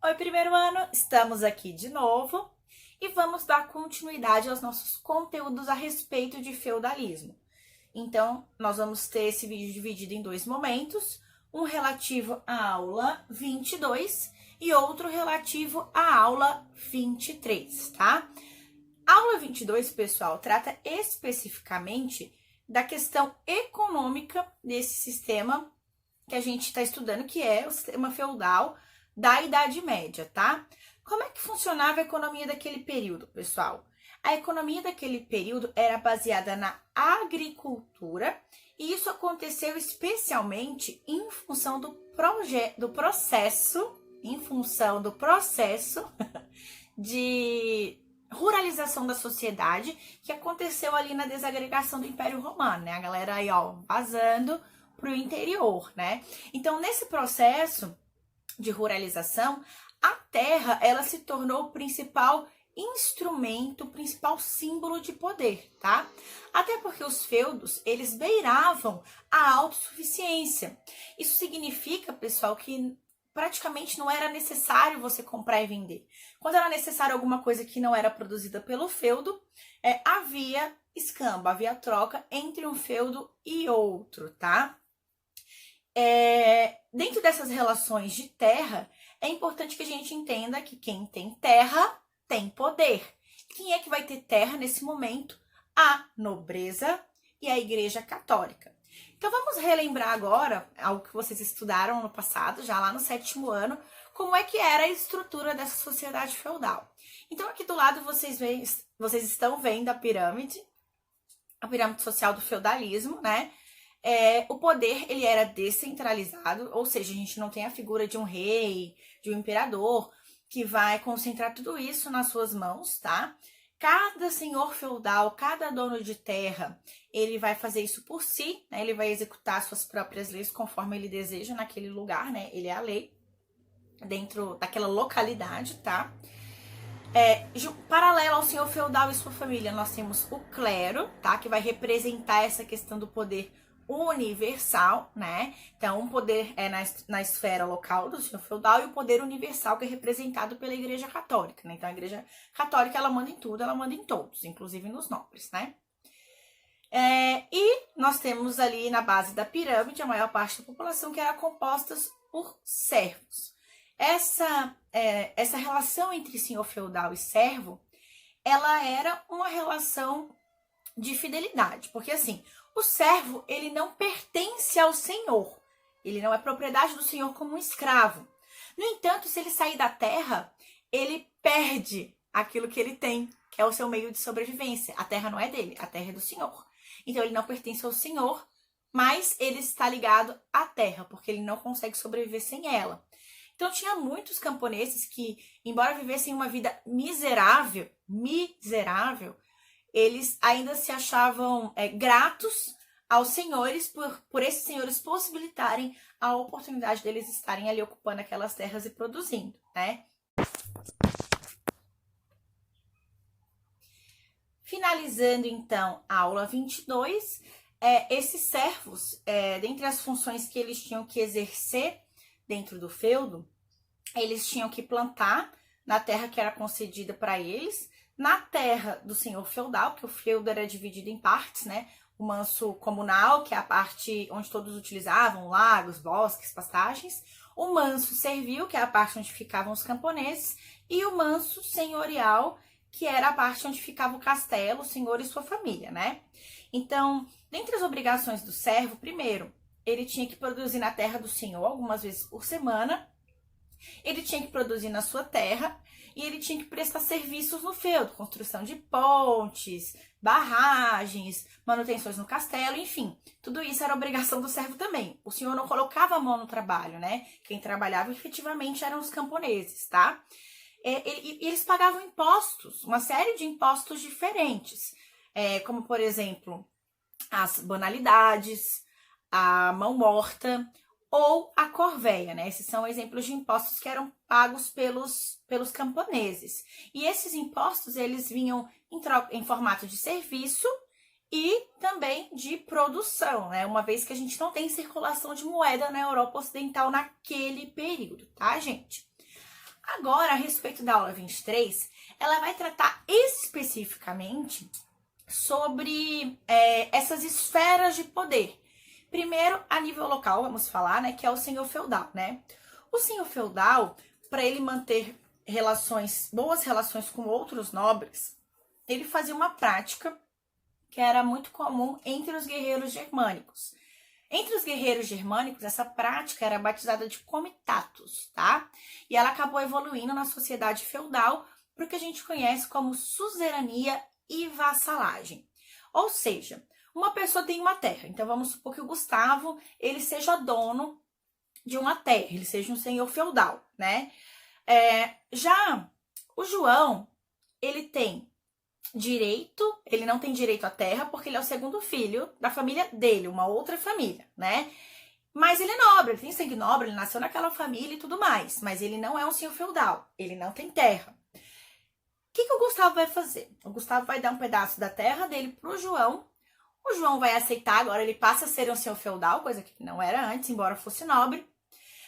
Oi, primeiro ano, estamos aqui de novo e vamos dar continuidade aos nossos conteúdos a respeito de feudalismo. Então, nós vamos ter esse vídeo dividido em dois momentos, um relativo à aula 22 e outro relativo à aula 23, tá? A aula 22, pessoal, trata especificamente da questão econômica desse sistema que a gente está estudando, que é o sistema feudal da Idade Média, tá? Como é que funcionava a economia daquele período, pessoal? A economia daquele período era baseada na agricultura e isso aconteceu especialmente em função do processo de ruralização da sociedade que aconteceu ali na desagregação do Império Romano, né? A galera aí, ó, vazando para o interior, né? Então, nesse processo de ruralização, a terra ela se tornou o principal instrumento, o principal símbolo de poder, tá? Até porque os feudos, eles beiravam a autossuficiência. Isso significa, pessoal, que praticamente não era necessário você comprar e vender. Quando era necessário alguma coisa que não era produzida pelo feudo, havia escambo, havia troca entre um feudo e outro, tá? Dentro dessas relações de terra, é importante que a gente entenda que quem tem terra tem poder. Quem é que vai ter terra nesse momento? A nobreza e a Igreja Católica. Então vamos relembrar agora algo que vocês estudaram no passado, já lá no 7º ano, como é que era a estrutura dessa sociedade feudal. Então aqui do lado vocês estão vendo a pirâmide social do feudalismo, né? O poder ele era descentralizado, ou seja, a gente não tem a figura de um rei, de um imperador, que vai concentrar tudo isso nas suas mãos, tá? Cada senhor feudal, cada dono de terra, ele vai fazer isso por si, né? Ele vai executar suas próprias leis conforme ele deseja naquele lugar, né? Ele é a lei dentro daquela localidade, tá? Paralelo ao senhor feudal e sua família, nós temos o clero, tá? Que vai representar essa questão do poder universal, né? Então, um poder é na esfera local do senhor feudal e o poder universal que é representado pela Igreja Católica, né? Então, a Igreja Católica, ela manda em tudo, ela manda em todos, inclusive nos nobres, né? E nós temos ali na base da pirâmide a maior parte da população que era composta por servos. Essa relação entre senhor feudal e servo, ela era uma relação de fidelidade, porque assim, o servo, ele não pertence ao senhor, ele não é propriedade do senhor como um escravo. No entanto, se ele sair da terra, ele perde aquilo que ele tem, que é o seu meio de sobrevivência. A terra não é dele, a terra é do senhor. Então, ele não pertence ao senhor, mas ele está ligado à terra, porque ele não consegue sobreviver sem ela. Então, tinha muitos camponeses que, embora vivessem uma vida miserável, eles ainda se achavam gratos aos senhores por esses senhores possibilitarem a oportunidade deles estarem ali ocupando aquelas terras e produzindo, né? Finalizando, então, a aula 22, esses servos, dentre as funções que eles tinham que exercer dentro do feudo, eles tinham que plantar na terra que era concedida para eles, na terra do senhor feudal, que o feudo era dividido em partes, né? O manso comunal, que é a parte onde todos utilizavam lagos, bosques, pastagens. O manso servil, que é a parte onde ficavam os camponeses. E o manso senhorial, que era a parte onde ficava o castelo, o senhor e sua família, né? Então, dentre as obrigações do servo, primeiro, ele tinha que produzir na terra do senhor algumas vezes por semana. Ele tinha que produzir na sua terra e ele tinha que prestar serviços no feudo, construção de pontes, barragens, manutenções no castelo, enfim. Tudo isso era obrigação do servo também. O senhor não colocava a mão no trabalho, né? Quem trabalhava efetivamente eram os camponeses, tá? Eles pagavam impostos, uma série de impostos diferentes, como, por exemplo, as banalidades, a mão morta ou a corvéia, né? Esses são exemplos de impostos que eram pagos pelos camponeses. E esses impostos, eles vinham em formato de serviço e também de produção, né? Uma vez que a gente não tem circulação de moeda na Europa Ocidental naquele período, tá, gente? Agora, a respeito da aula 23, ela vai tratar especificamente sobre essas esferas de poder. Primeiro, a nível local, vamos falar, né, que é o senhor feudal, né? O senhor feudal, para ele manter boas relações com outros nobres, ele fazia uma prática que era muito comum entre os guerreiros germânicos. Entre os guerreiros germânicos, essa prática era batizada de comitatus, tá? E ela acabou evoluindo na sociedade feudal para o que a gente conhece como suzerania e vassalagem. Ou seja, uma pessoa tem uma terra. Então, vamos supor que o Gustavo, ele seja dono de uma terra, ele seja um senhor feudal, né? Já o João, ele não tem direito à terra porque ele é o segundo filho da família dele, uma outra família, né? Mas ele é nobre, ele tem sangue nobre, ele nasceu naquela família e tudo mais, mas ele não é um senhor feudal, ele não tem terra. O que o Gustavo vai fazer? O Gustavo vai dar um pedaço da terra dele pro João, o João vai aceitar, agora ele passa a ser um senhor feudal, coisa que não era antes, embora fosse nobre,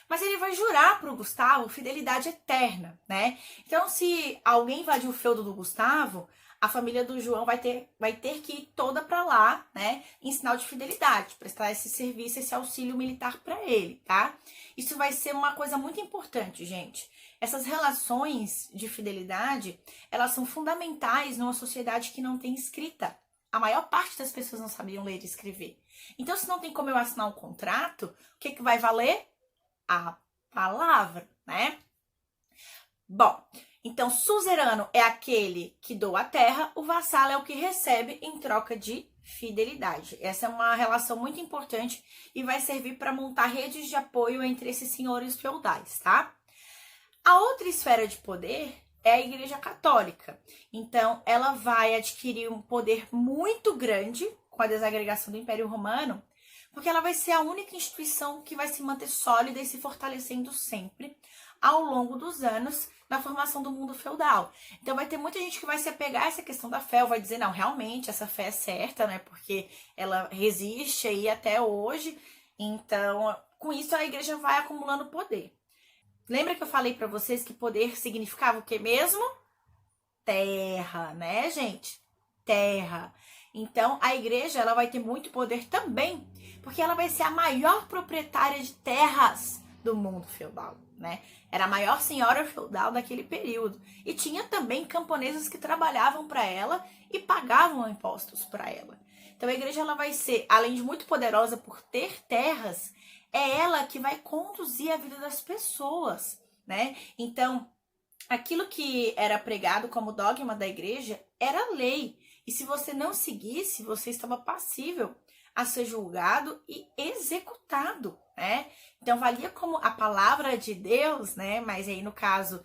mas ele vai jurar pro Gustavo fidelidade eterna, né? Então, se alguém invadir o feudo do Gustavo, a família do João vai ter que ir toda para lá, né, em sinal de fidelidade, prestar esse serviço, esse auxílio militar para ele, tá? Isso vai ser uma coisa muito importante, gente. Essas relações de fidelidade, elas são fundamentais numa sociedade que não tem escrita. A maior parte das pessoas não sabiam ler e escrever. Então, se não tem como eu assinar um contrato, o que vai valer? A palavra, né? Bom, então, suzerano é aquele que doa a terra, o vassalo é o que recebe em troca de fidelidade. Essa é uma relação muito importante e vai servir para montar redes de apoio entre esses senhores feudais, tá? A outra esfera de poder é a Igreja Católica. Então, ela vai adquirir um poder muito grande com a desagregação do Império Romano, porque ela vai ser a única instituição que vai se manter sólida e se fortalecendo sempre ao longo dos anos na formação do mundo feudal. Então vai ter muita gente que vai se apegar a essa questão da fé, ou vai dizer, não, realmente essa fé é certa, né? Porque ela resiste aí até hoje. Então, com isso a igreja vai acumulando poder. Lembra que eu falei para vocês que poder significava o que mesmo? Terra, né, gente? Terra. Então, a igreja ela vai ter muito poder também, porque ela vai ser a maior proprietária de terras do mundo feudal, né? Era a maior senhora feudal daquele período. E tinha também camponeses que trabalhavam para ela e pagavam impostos para ela. Então, a igreja ela vai ser, além de muito poderosa por ter terras, é ela que vai conduzir a vida das pessoas, né? Então, aquilo que era pregado como dogma da igreja era lei. E se você não seguisse, você estava passível a ser julgado e executado, né? Então, valia como a palavra de Deus, né? Mas aí, no caso,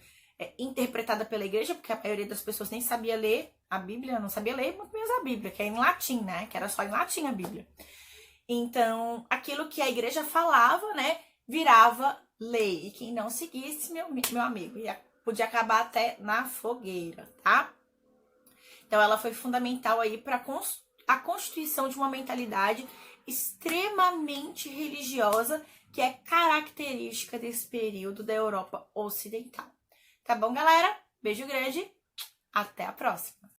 interpretada pela igreja, porque a maioria das pessoas nem sabia ler a Bíblia, não sabia ler muito menos a Bíblia, que é em latim, né? Que era só em latim a Bíblia. Então, aquilo que a igreja falava, né? Virava lei. E quem não seguisse, meu amigo, podia acabar até na fogueira, tá? Então, ela foi fundamental aí para a constituição de uma mentalidade extremamente religiosa que é característica desse período da Europa Ocidental. Tá bom, galera? Beijo grande, até a próxima!